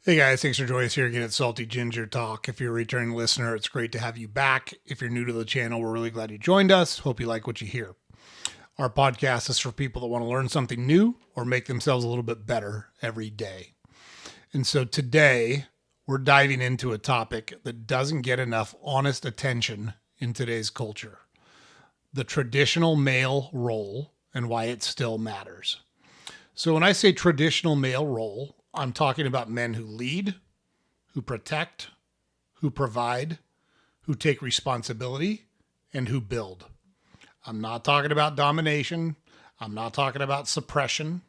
Hey guys, thanks for joining us here again at Salty Ginger Talk. If you're a returning listener, it's great to have you back. If you're new to the channel, we're really glad you joined us. Hope you like what you hear. Our podcast is for people that want to learn something new or make themselves a little bit better every day. And so today, we're diving into a topic that doesn't get enough honest attention in today's culture: the traditional male role and why it still matters. So when I say traditional male role, I'm talking about men who lead, who protect, who provide, who take responsibility, and who build. I'm not talking about domination. I'm not talking about suppression.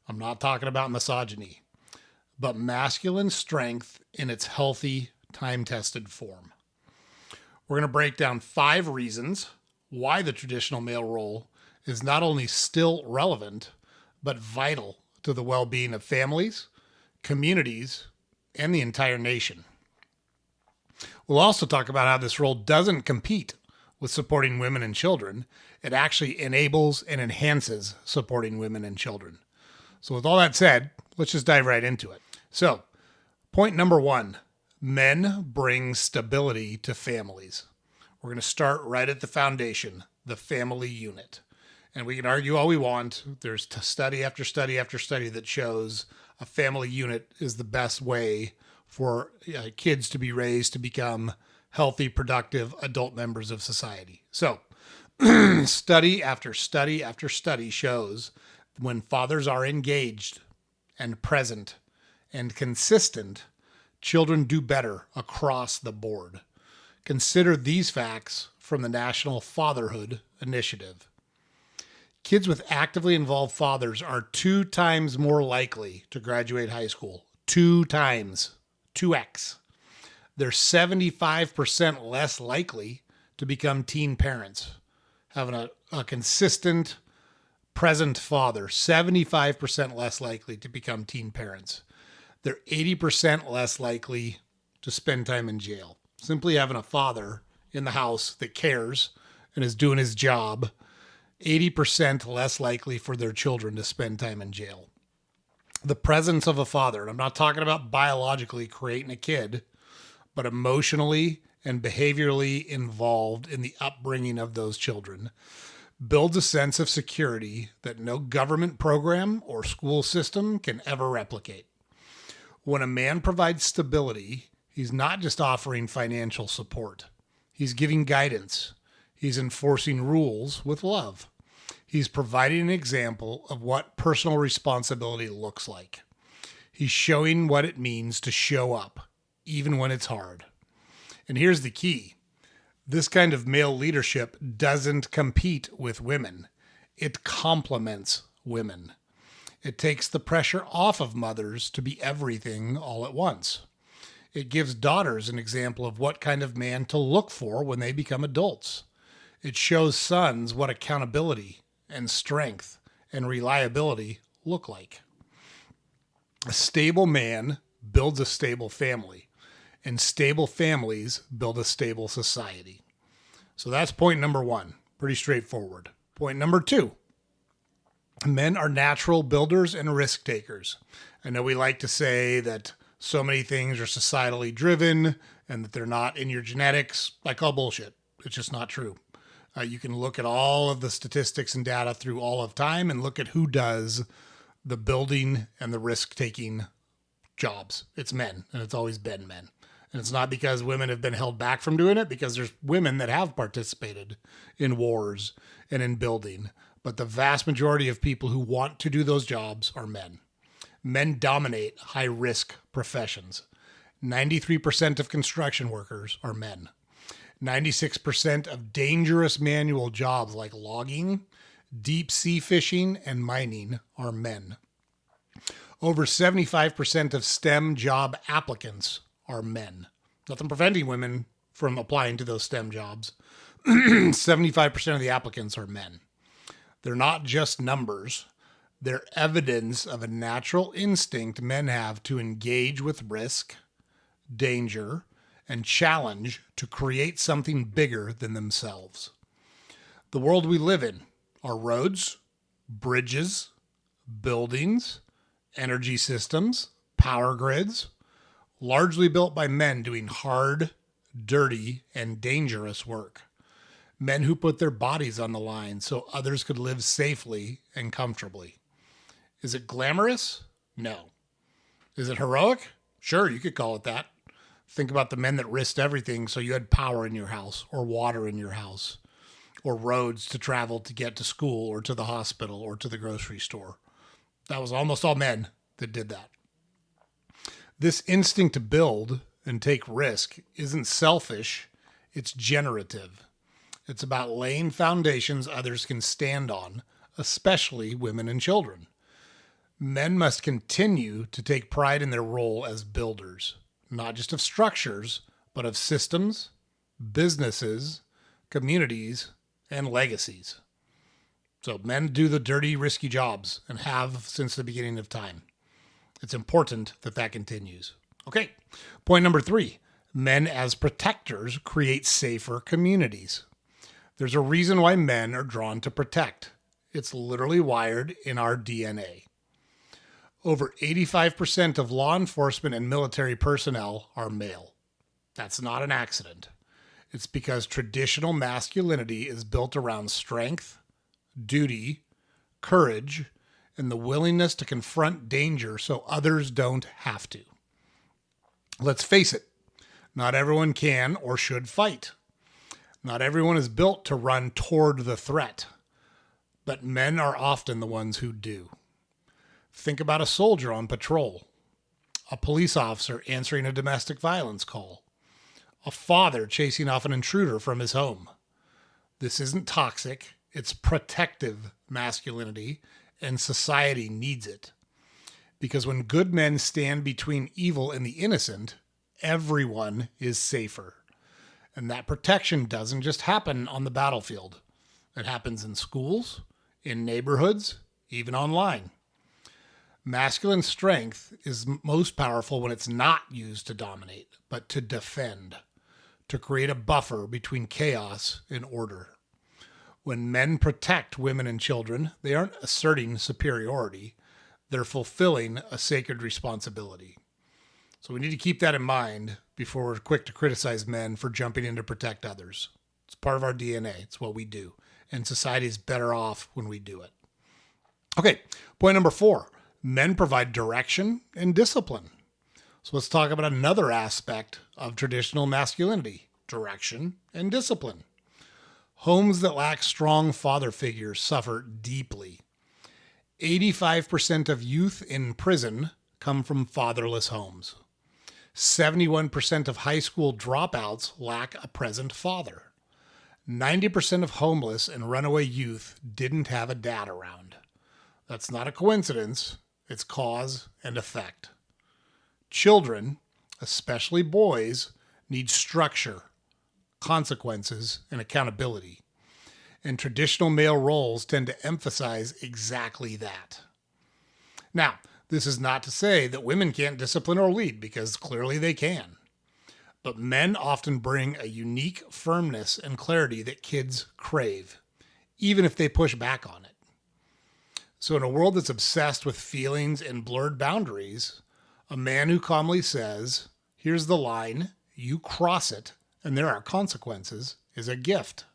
I'm not talking about misogyny, but masculine strength in its healthy, time-tested form. We're going to break down 5 reasons why the traditional male role is not only still relevant, but vital to the well-being of families, communities, and the entire nation. We'll also talk about how this role doesn't compete with supporting women and children. It actually enables and enhances supporting women and children. So with all that said, let's just dive right into it. So, point number 1, men bring stability to families. We're going to start right at the foundation, the family unit. And we can argue all we want. There's study after study after study that shows a family unit is the best way for kids to be raised to become healthy, productive adult members of society. So, study after study after study shows when fathers are engaged and present and consistent, children do better across the board. Consider these facts from the National Fatherhood Initiative. Kids with actively involved fathers are 2 times more likely to graduate high school. 2 times. 2x. They're 75% less likely to become teen parents. Having a consistent, present father, 75% less likely to become teen parents. They're 80% less likely to spend time in jail. Simply having a father in the house that cares and is doing his job, 80% less likely for their children to spend time in jail. The presence of a father, and I'm not talking about biologically creating a kid, but emotionally and behaviorally involved in the upbringing of those children, builds a sense of security that no government program or school system can ever replicate. When a man provides stability, he's not just offering financial support. He's giving guidance. He's enforcing rules with love. He's providing an example of what personal responsibility looks like. He's showing what it means to show up, even when it's hard. And here's the key. This kind of male leadership doesn't compete with women. It complements women. It takes the pressure off of mothers to be everything all at once. It gives daughters an example of what kind of man to look for when they become adults. It shows sons what accountability and strength and reliability look like. A stable man builds a stable family, and stable families build a stable society. So that's point number 1. Pretty straightforward. Point number 2. Men are natural builders and risk takers. I know we like to say that so many things are societally driven and that they're not in your genetics. I call bullshit. It's just not true. You can look at all of the statistics and data through all of time and look at who does the building and the risk-taking jobs. It's men, and it's always been men. And it's not because women have been held back from doing it, because there's women that have participated in wars and in building. But the vast majority of people who want to do those jobs are men. Men dominate high-risk professions. 93% of construction workers are men. 96% of dangerous manual jobs like logging, deep sea fishing, and mining are men. Over 75% of STEM job applicants are men. Nothing preventing women from applying to those STEM jobs. 75% of the applicants are men. They're not just numbers. They're evidence of a natural instinct men have to engage with risk, danger, and challenge to create something bigger than themselves. The world we live in are roads, bridges, buildings, energy systems, power grids, largely built by men doing hard, dirty, and dangerous work. Men who put their bodies on the line so others could live safely and comfortably. Is it glamorous? No. Is it heroic? Sure, you could call it that. Think about the men that risked everything so you had power in your house, or water in your house, or roads to travel to get to school or to the hospital or to the grocery store. That was almost all men that did that. This instinct to build and take risk isn't selfish, it's generative. It's about laying foundations others can stand on, especially women and children. Men must continue to take pride in their role as builders, not just of structures, but of systems, businesses, communities, and legacies. So men do the dirty, risky jobs and have since the beginning of time. It's important that that continues. Okay, point number 3. Men as protectors create safer communities. There's a reason why men are drawn to protect. It's literally wired in our DNA. Over 85% of law enforcement and military personnel are male. That's not an accident. It's because traditional masculinity is built around strength, duty, courage, and the willingness to confront danger so others don't have to. Let's face it, not everyone can or should fight. Not everyone is built to run toward the threat, but men are often the ones who do. Think about a soldier on patrol, a police officer answering a domestic violence call, a father chasing off an intruder from his home. This isn't toxic, it's protective masculinity, and society needs it. Because when good men stand between evil and the innocent, everyone is safer. And that protection doesn't just happen on the battlefield. It happens in schools, in neighborhoods, even online. Masculine strength is most powerful when it's not used to dominate, but to defend, to create a buffer between chaos and order. When men protect women and children, they aren't asserting superiority. They're fulfilling a sacred responsibility. So we need to keep that in mind before we're quick to criticize men for jumping in to protect others. It's part of our DNA. It's what we do. And society is better off when we do it. Okay, point number 4. Men provide direction and discipline. So let's talk about another aspect of traditional masculinity, direction and discipline. Homes that lack strong father figures suffer deeply. 85% of youth in prison come from fatherless homes. 71% of high school dropouts lack a present father. 90% of homeless and runaway youth didn't have a dad around. That's not a coincidence. It's cause and effect. Children, especially boys, need structure, consequences, and accountability. And traditional male roles tend to emphasize exactly that. Now, this is not to say that women can't discipline or lead, because clearly they can. But men often bring a unique firmness and clarity that kids crave, even if they push back on it. So in a world that's obsessed with feelings and blurred boundaries, a man who calmly says, "Here's the line, you cross it, and there are consequences," is a gift.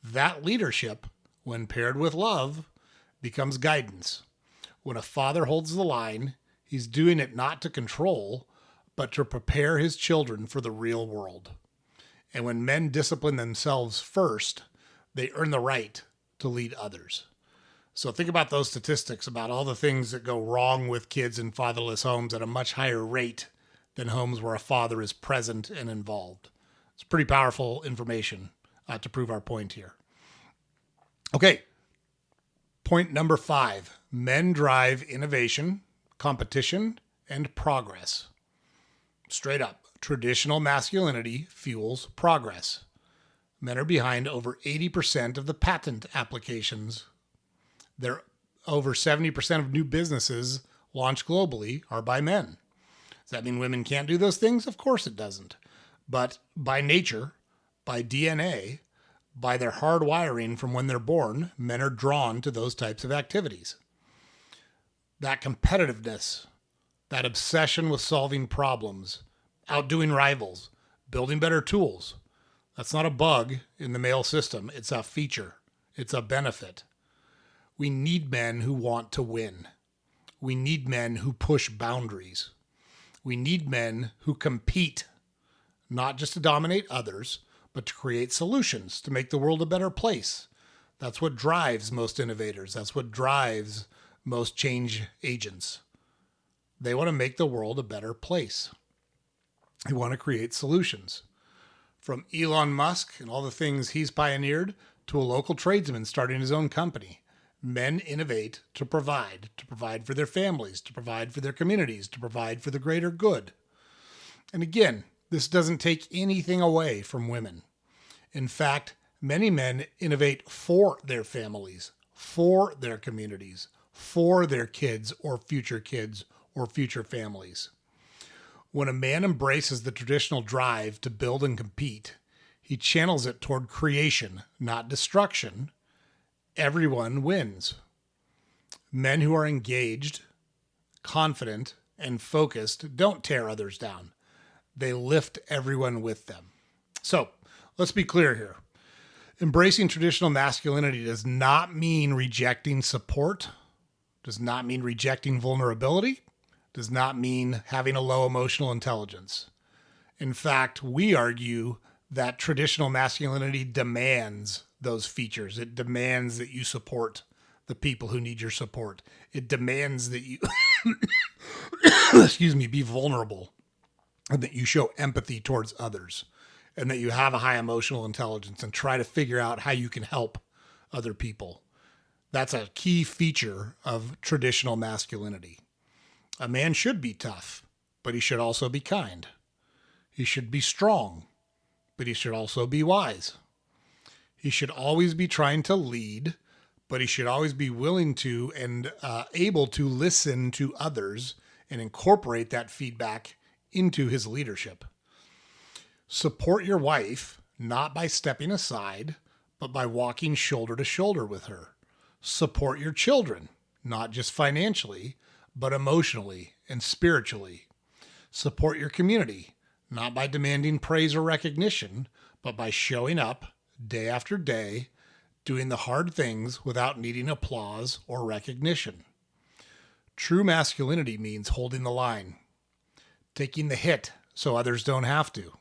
That leadership, when paired with love, becomes guidance. When a father holds the line, he's doing it not to control, but to prepare his children for the real world. And when men discipline themselves first, they earn the right to lead others. So think about those statistics about all the things that go wrong with kids in fatherless homes at a much higher rate than homes where a father is present and involved. It's pretty powerful information to prove our point here. Okay, point number 5. Men drive innovation, competition, and progress. Straight up, traditional masculinity fuels progress. Men are behind over 80% of the patent applications. They're over 70% of new businesses launched globally are by men. Does that mean women can't do those things? Of course it doesn't. But by nature, by DNA, by their hard wiring from when they're born, men are drawn to those types of activities. That competitiveness, that obsession with solving problems, outdoing rivals, building better tools. That's not a bug in the male system. It's a feature. It's a benefit. We need men who want to win. We need men who push boundaries. We need men who compete, not just to dominate others, but to create solutions to make the world a better place. That's what drives most innovators. That's what drives most change agents. They want to make the world a better place. They want to create solutions. From Elon Musk and all the things he's pioneered to a local tradesman starting his own company. Men innovate to provide for their families, to provide for their communities, to provide for the greater good. And again, this doesn't take anything away from women. In fact, many men innovate for their families, for their communities, for their kids or future families. When a man embraces the traditional drive to build and compete, he channels it toward creation, not destruction. Everyone wins. Men who are engaged, confident, and focused don't tear others down. They lift everyone with them. So, let's be clear here. Embracing traditional masculinity does not mean rejecting support, does not mean rejecting vulnerability, does not mean having a low emotional intelligence. In fact, we argue that traditional masculinity demands those features. It demands that you support the people who need your support. It demands that you, be vulnerable, and that you show empathy towards others, and that you have a high emotional intelligence and try to figure out how you can help other people. That's a key feature of traditional masculinity. A man should be tough, but he should also be kind. He should be strong, but he should also be wise. He should always be trying to lead, but he should always be willing to and able to listen to others and incorporate that feedback into his leadership. Support your wife, not by stepping aside, but by walking shoulder to shoulder with her. Support your children, not just financially, but emotionally and spiritually. Support your community, not by demanding praise or recognition, but by showing up day after day, doing the hard things without needing applause or recognition. True masculinity means holding the line, taking the hit so others don't have to,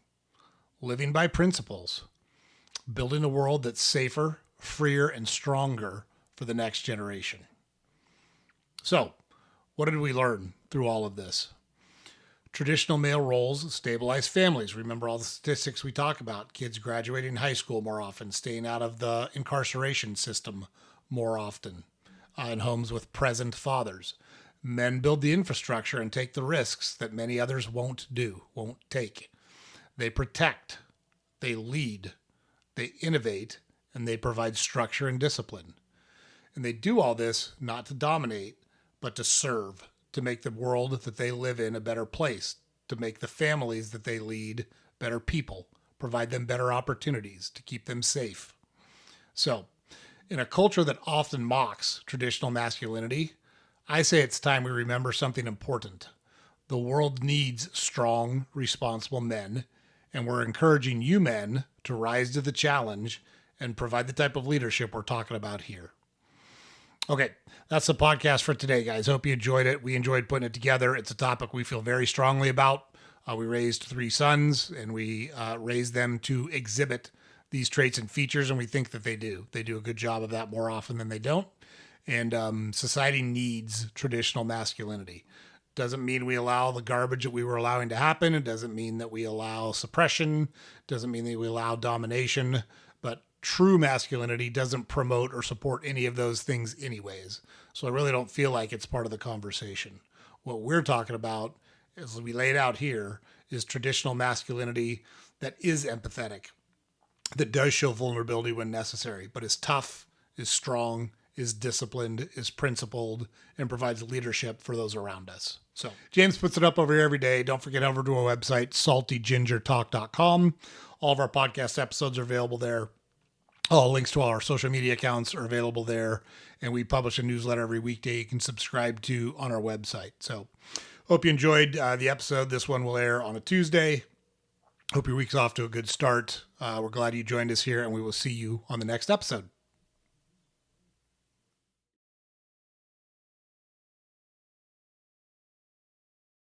living by principles, building a world that's safer, freer, and stronger for the next generation. So, what did we learn through all of this? Traditional male roles stabilize families. Remember all the statistics we talk about. Kids graduating high school more often, staying out of the incarceration system more often, in homes with present fathers. Men build the infrastructure and take the risks that many others won't take. They protect, they lead, they innovate, and they provide structure and discipline. And they do all this not to dominate, but to serve, to make the world that they live in a better place, to make the families that they lead better people, provide them better opportunities, to keep them safe. So, in a culture that often mocks traditional masculinity, I say it's time we remember something important. The world needs strong, responsible men, and we're encouraging you men to rise to the challenge and provide the type of leadership we're talking about here. Okay, that's the podcast for today, guys. Hope you enjoyed it. We enjoyed putting it together. It's a topic we feel very strongly about. We raised 3 sons, and we raised them to exhibit these traits and features, and we think that they do. They do a good job of that more often than they don't. And society needs traditional masculinity. Doesn't mean we allow the garbage that we were allowing to happen. It doesn't mean that we allow suppression. Doesn't mean that we allow domination. But true masculinity doesn't promote or support any of those things anyways. So I really don't feel like it's part of the conversation. What we're talking about, as we laid out here, is traditional masculinity that is empathetic, that does show vulnerability when necessary, but is tough, is strong, is disciplined, is principled, and provides leadership for those around us. So James puts it up over here every day. Don't forget over to our website, saltygingertalk.com. All of our podcast episodes are available there. All links to all our social media accounts are available there. And we publish a newsletter every weekday you can subscribe to on our website. So Hope you enjoyed the episode. This one will air on a Tuesday. Hope your week's off to a good start. We're glad you joined us here, and we will see you on the next episode.